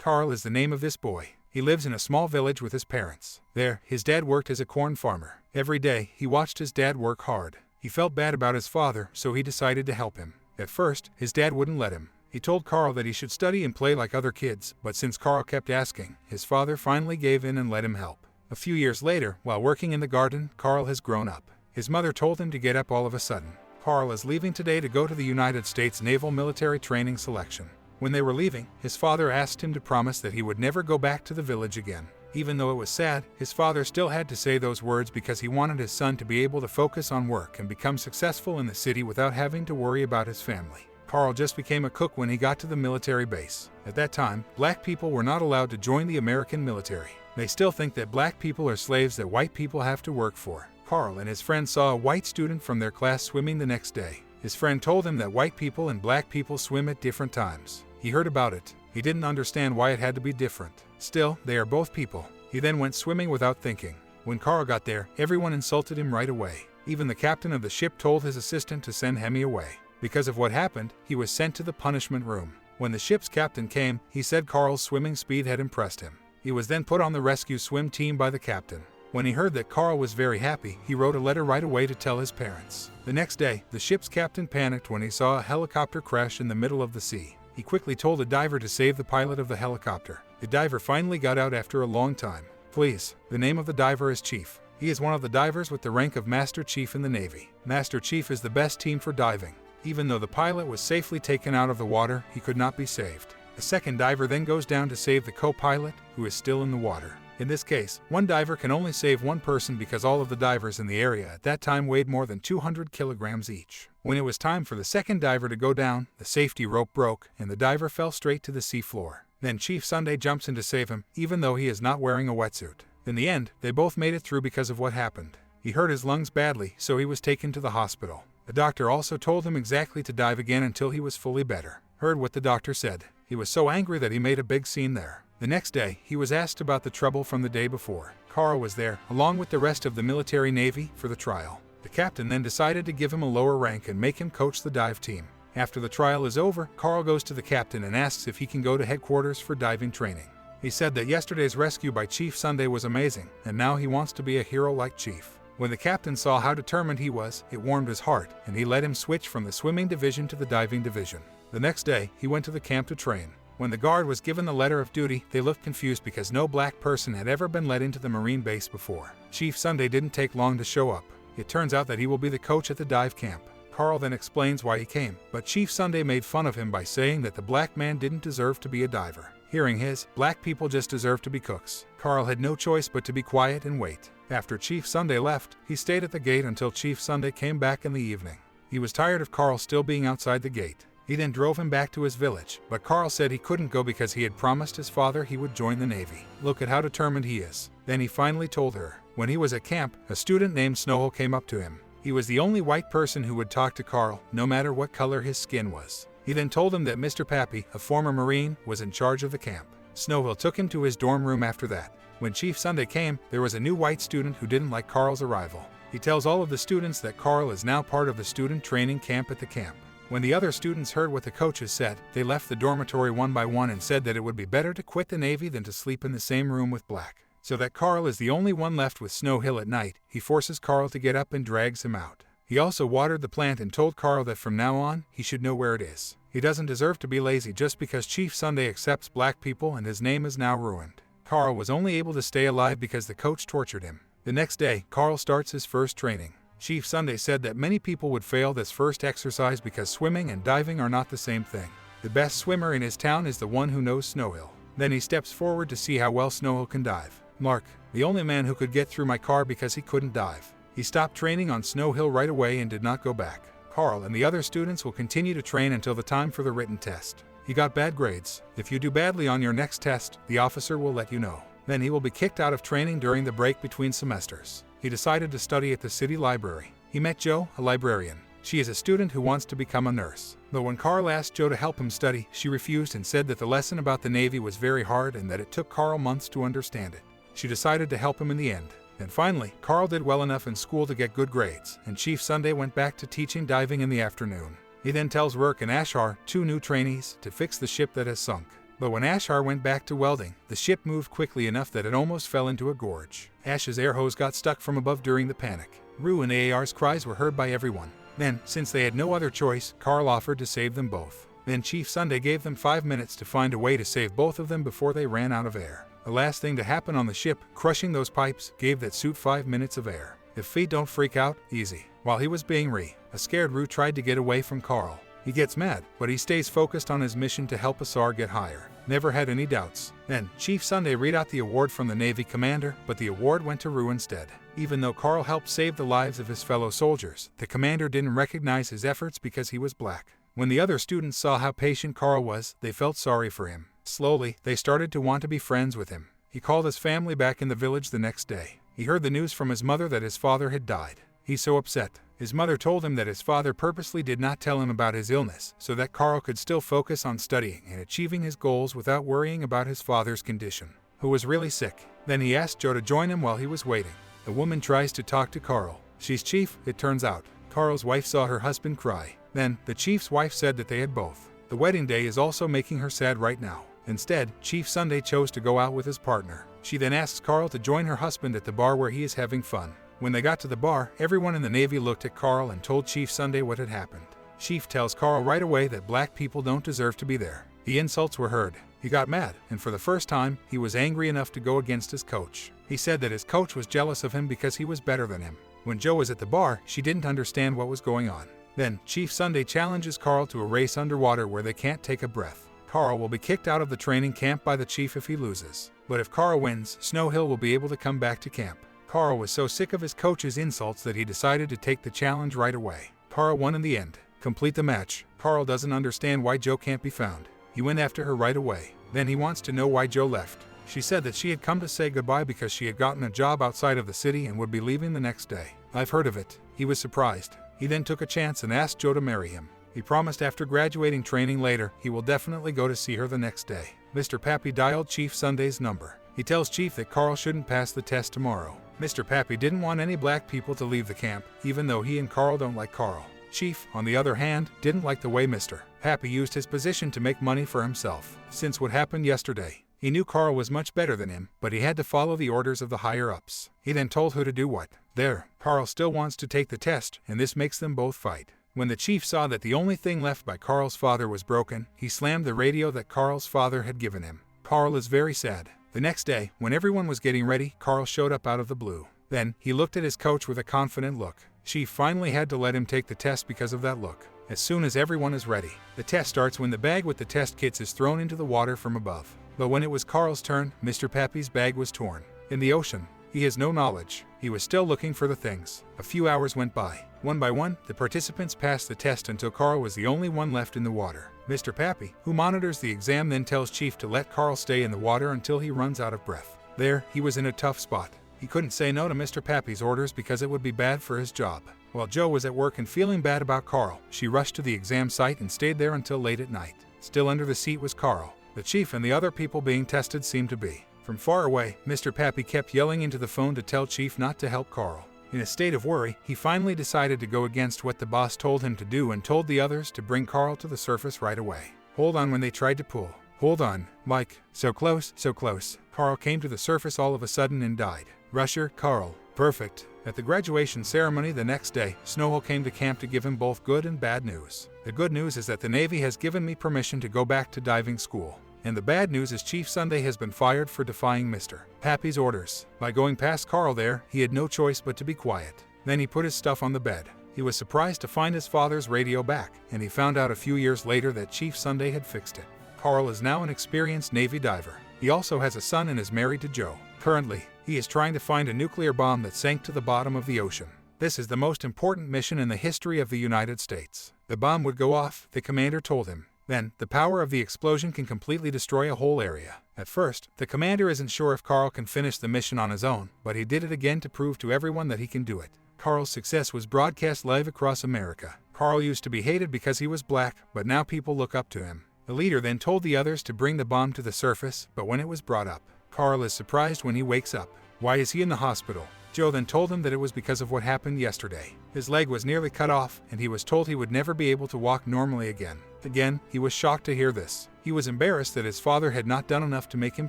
Carl is the name of this boy. He lives in a small village with his parents. There, his dad worked as a corn farmer. Every day, he watched his dad work hard. He felt bad about his father, so he decided to help him. At first, his dad wouldn't let him. He told Carl that he should study and play like other kids, but since Carl kept asking, his father finally gave in and let him help. A few years later, while working in the garden, Carl has grown up. His mother told him to get up all of a sudden. Carl is leaving today to go to the United States Naval Military Training Selection. When they were leaving, his father asked him to promise that he would never go back to the village again. Even though it was sad, his father still had to say those words because he wanted his son to be able to focus on work and become successful in the city without having to worry about his family. Carl just became a cook when he got to the military base. At that time, black people were not allowed to join the American military. They still think that black people are slaves that white people have to work for. Carl and his friend saw a white student from their class swimming the next day. His friend told him that white people and black people swim at different times. He heard about it. He didn't understand why it had to be different. Still, they are both people. He then went swimming without thinking. When Carl got there, everyone insulted him right away. Even the captain of the ship told his assistant to send Hemi away. Because of what happened, he was sent to the punishment room. When the ship's captain came, he said Carl's swimming speed had impressed him. He was then put on the rescue swim team by the captain. When he heard that Carl was very happy, he wrote a letter right away to tell his parents. The next day, the ship's captain panicked when he saw a helicopter crash in the middle of the sea. He quickly told a diver to save the pilot of the helicopter. The diver finally got out after a long time. Please, the name of the diver is Chief. He is one of the divers with the rank of Master Chief in the Navy. Master Chief is the best team for diving. Even though the pilot was safely taken out of the water, he could not be saved. A second diver then goes down to save the co-pilot, who is still in the water. In this case, one diver can only save one person because all of the divers in the area at that time weighed more than 200 kilograms each. When it was time for the second diver to go down, the safety rope broke and the diver fell straight to the sea floor. Then Chief Sunday jumps in to save him, even though he is not wearing a wetsuit. In the end, they both made it through because of what happened. He hurt his lungs badly, so he was taken to the hospital. The doctor also told him exactly to dive again until he was fully better. Heard what the doctor said. He was so angry that he made a big scene there. The next day, he was asked about the trouble from the day before. Carl was there, along with the rest of the military navy, for the trial. The captain then decided to give him a lower rank and make him coach the dive team. After the trial is over, Carl goes to the captain and asks if he can go to headquarters for diving training. He said that yesterday's rescue by Chief Sunday was amazing, and now he wants to be a hero like Chief. When the captain saw how determined he was, it warmed his heart, and he let him switch from the swimming division to the diving division. The next day, he went to the camp to train. When the guard was given the letter of duty, they looked confused because no black person had ever been let into the Marine base before. Chief Sunday didn't take long to show up. It turns out that he will be the coach at the dive camp. Carl then explains why he came, but Chief Sunday made fun of him by saying that the black man didn't deserve to be a diver. Hearing his, black people just deserve to be cooks. Carl had no choice but to be quiet and wait. After Chief Sunday left, he stayed at the gate until Chief Sunday came back in the evening. He was tired of Carl still being outside the gate. He then drove him back to his village, but Carl said he couldn't go because he had promised his father he would join the Navy. Look at how determined he is. Then he finally told her. When he was at camp, a student named Snowhill came up to him. He was the only white person who would talk to Carl, no matter what color his skin was. He then told him that Mr. Pappy, a former Marine, was in charge of the camp. Snowhill took him to his dorm room after that. When Chief Sunday came, there was a new white student who didn't like Carl's arrival. He tells all of the students that Carl is now part of the student training camp at the camp. When the other students heard what the coaches said, they left the dormitory one by one and said that it would be better to quit the Navy than to sleep in the same room with black. So that Carl is the only one left with Snowhill at night, he forces Carl to get up and drags him out. He also watered the plant and told Carl that from now on, he should know where it is. He doesn't deserve to be lazy just because Chief Sunday accepts black people and his name is now ruined. Carl was only able to stay alive because the coach tortured him. The next day, Carl starts his first training. Chief Sunday said that many people would fail this first exercise because swimming and diving are not the same thing. The best swimmer in his town is the one who knows Snowhill. Then he steps forward to see how well Snowhill can dive. Mark, the only man who could get through my car because he couldn't dive. He stopped training on Snowhill right away and did not go back. Carl and the other students will continue to train until the time for the written test. He got bad grades. If you do badly on your next test, the officer will let you know. Then he will be kicked out of training during the break between semesters. He decided to study at the city library. He met Jo, a librarian. She is a student who wants to become a nurse. Though when Carl asked Jo to help him study, she refused and said that the lesson about the Navy was very hard and that it took Carl months to understand it. She decided to help him in the end. And finally, Carl did well enough in school to get good grades, and Chief Sunday went back to teaching diving in the afternoon. He then tells Rourke and Ashar, two new trainees, to fix the ship that has sunk. But when Ashar went back to welding, the ship moved quickly enough that it almost fell into a gorge. Ash's air hose got stuck from above during the panic. Rue and Aar's cries were heard by everyone. Then, since they had no other choice, Carl offered to save them both. Then Chief Sunday gave them 5 minutes to find a way to save both of them before they ran out of air. The last thing to happen on the ship, crushing those pipes, gave that suit 5 minutes of air. If feet don't freak out, easy. While he was being a scared Rue tried to get away from Carl. He gets mad, but he stays focused on his mission to help Asar get higher. Never had any doubts. Then, Chief Sunday read out the award from the Navy commander, but the award went to Rue instead. Even though Carl helped save the lives of his fellow soldiers, the commander didn't recognize his efforts because he was black. When the other students saw how patient Carl was, they felt sorry for him. Slowly, they started to want to be friends with him. He called his family back in the village the next day. He heard the news from his mother that his father had died. He's so upset. His mother told him that his father purposely did not tell him about his illness, so that Carl could still focus on studying and achieving his goals without worrying about his father's condition, who was really sick. Then he asked Joe to join him while he was waiting. The woman tries to talk to Carl. She's Chief, it turns out. Carl's wife saw her husband cry. Then, the Chief's wife said that they had both. The wedding day is also making her sad right now. Instead, Chief Sunday chose to go out with his partner. She then asks Carl to join her husband at the bar where he is having fun. When they got to the bar, everyone in the Navy looked at Carl and told Chief Sunday what had happened. Chief tells Carl right away that black people don't deserve to be there. The insults were heard. He got mad, and for the first time, he was angry enough to go against his coach. He said that his coach was jealous of him because he was better than him. When Joe was at the bar, she didn't understand what was going on. Then, Chief Sunday challenges Carl to a race underwater where they can't take a breath. Carl will be kicked out of the training camp by the chief if he loses. But if Carl wins, Snow Hill will be able to come back to camp. Carl was so sick of his coach's insults that he decided to take the challenge right away. Carl won in the end. Complete the match. Carl doesn't understand why Joe can't be found. He went after her right away. Then he wants to know why Joe left. She said that she had come to say goodbye because she had gotten a job outside of the city and would be leaving the next day. I've heard of it. He was surprised. He then took a chance and asked Joe to marry him. He promised after graduating training later, he will definitely go to see her the next day. Mr. Pappy dialed Chief Sunday's number. He tells Chief that Carl shouldn't pass the test tomorrow. Mr. Pappy didn't want any black people to leave the camp, even though he and Carl don't like Carl. Chief, on the other hand, didn't like the way Mr. Pappy used his position to make money for himself. Since what happened yesterday, he knew Carl was much better than him, but he had to follow the orders of the higher-ups. He then told her to do what? There, Carl still wants to take the test, and this makes them both fight. When the chief saw that the only thing left by Carl's father was broken, he slammed the radio that Carl's father had given him. Carl is very sad. The next day, when everyone was getting ready, Carl showed up out of the blue. Then, he looked at his coach with a confident look. She finally had to let him take the test because of that look. As soon as everyone is ready, the test starts when the bag with the test kits is thrown into the water from above. But when it was Carl's turn, Mr. Pappy's bag was torn. In the ocean, he has no knowledge. He was still looking for the things. A few hours went by. One by one, the participants passed the test until Carl was the only one left in the water. Mr. Pappy, who monitors the exam, then tells Chief to let Carl stay in the water until he runs out of breath. There, he was in a tough spot. He couldn't say no to Mr. Pappy's orders because it would be bad for his job. While Joe was at work and feeling bad about Carl, she rushed to the exam site and stayed there until late at night. Still under the seat was Carl. The chief and the other people being tested seemed to be. From far away, Mr. Pappy kept yelling into the phone to tell Chief not to help Carl. In a state of worry, he finally decided to go against what the boss told him to do and told the others to bring Carl to the surface right away. Hold on when they tried to pull. Hold on, Mike. So close, so close. Carl came to the surface all of a sudden and died. Rusher, Carl. Perfect. At the graduation ceremony the next day, Snowhill came to camp to give him both good and bad news. The good news is that the Navy has given me permission to go back to diving school. And the bad news is Chief Sunday has been fired for defying Mr. Pappy's orders. By going past Carl there, he had no choice but to be quiet. Then he put his stuff on the bed. He was surprised to find his father's radio back, and he found out a few years later that Chief Sunday had fixed it. Carl is now an experienced Navy diver. He also has a son and is married to Joe. Currently, he is trying to find a nuclear bomb that sank to the bottom of the ocean. This is the most important mission in the history of the United States. The bomb would go off, the commander told him. Then, the power of the explosion can completely destroy a whole area. At first, the commander isn't sure if Carl can finish the mission on his own, but he did it again to prove to everyone that he can do it. Carl's success was broadcast live across America. Carl used to be hated because he was black, but now people look up to him. The leader then told the others to bring the bomb to the surface, but when it was brought up, Carl is surprised when he wakes up. Why is he in the hospital? Joe then told him that it was because of what happened yesterday. His leg was nearly cut off, and he was told he would never be able to walk normally again. Again, he was shocked to hear this. He was embarrassed that his father had not done enough to make him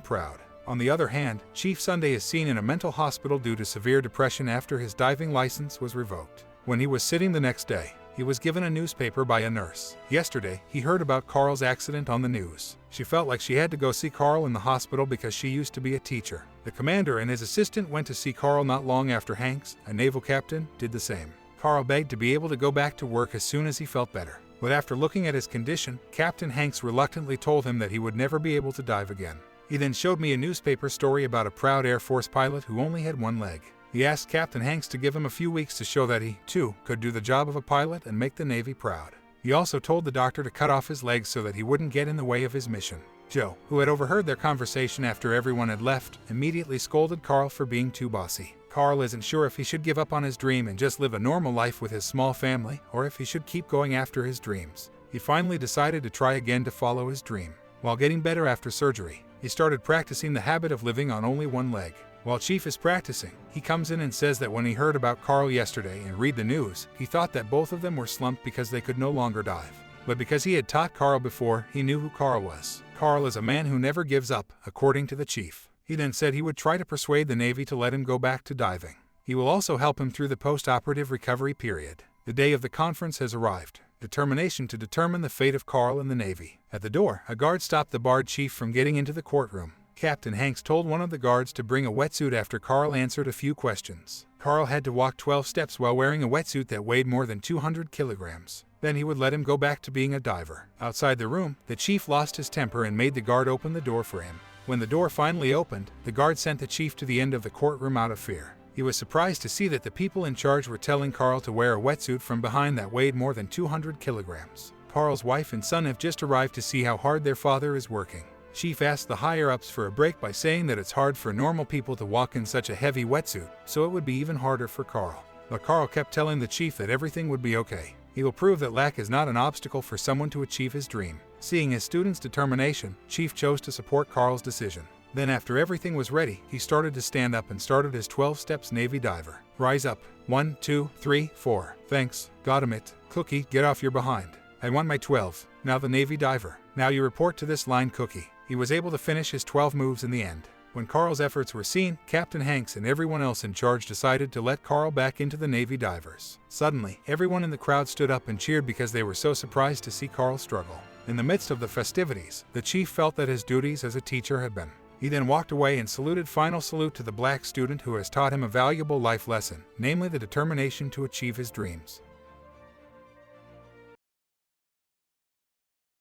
proud. On the other hand, Chief Sunday is seen in a mental hospital due to severe depression after his diving license was revoked. When he was sitting the next day, he was given a newspaper by a nurse. Yesterday, he heard about Carl's accident on the news. She felt like she had to go see Carl in the hospital because she used to be a teacher. The commander and his assistant went to see Carl not long after Hanks, a naval captain, did the same. Carl begged to be able to go back to work as soon as he felt better. But after looking at his condition, Captain Hanks reluctantly told him that he would never be able to dive again. He then showed me a newspaper story about a proud Air Force pilot who only had one leg. He asked Captain Hanks to give him a few weeks to show that he, too, could do the job of a pilot and make the Navy proud. He also told the doctor to cut off his legs so that he wouldn't get in the way of his mission. Joe, who had overheard their conversation after everyone had left, immediately scolded Carl for being too bossy. Carl isn't sure if he should give up on his dream and just live a normal life with his small family, or if he should keep going after his dreams. He finally decided to try again to follow his dream. While getting better after surgery, he started practicing the habit of living on only one leg. While Chief is practicing, he comes in and says that when he heard about Carl yesterday and read the news, he thought that both of them were slumped because they could no longer dive. But because he had taught Carl before, he knew who Carl was. Carl is a man who never gives up, according to the chief. He then said he would try to persuade the Navy to let him go back to diving. He will also help him through the post-operative recovery period. The day of the conference has arrived. Determination to determine the fate of Carl in the Navy. At the door, a guard stopped the barred chief from getting into the courtroom. Captain Hanks told one of the guards to bring a wetsuit after Carl answered a few questions. Carl had to walk 12 steps while wearing a wetsuit that weighed more than 200 kilograms. Then he would let him go back to being a diver. Outside the room, the chief lost his temper and made the guard open the door for him. When the door finally opened, the guard sent the chief to the end of the courtroom out of fear. He was surprised to see that the people in charge were telling Carl to wear a wetsuit from behind that weighed more than 200 kilograms. Carl's wife and son have just arrived to see how hard their father is working. Chief asked the higher-ups for a break by saying that it's hard for normal people to walk in such a heavy wetsuit, so it would be even harder for Carl. But Carl kept telling the chief that everything would be okay. He will prove that lack is not an obstacle for someone to achieve his dream. Seeing his students' determination, Chief chose to support Carl's decision. Then after everything was ready, he started to stand up and started his 12 steps Navy diver. Rise up. 1, 2, 3, 4. Thanks. Got him it. Cookie, get off your behind. I won my 12. Now the Navy diver. Now you report to this line, Cookie. He was able to finish his 12 moves in the end. When Carl's efforts were seen, Captain Hanks and everyone else in charge decided to let Carl back into the Navy divers. Suddenly, everyone in the crowd stood up and cheered because they were so surprised to see Carl struggle. In the midst of the festivities, the chief felt that his duties as a teacher had been. He then walked away and saluted final salute to the black student who has taught him a valuable life lesson, namely the determination to achieve his dreams.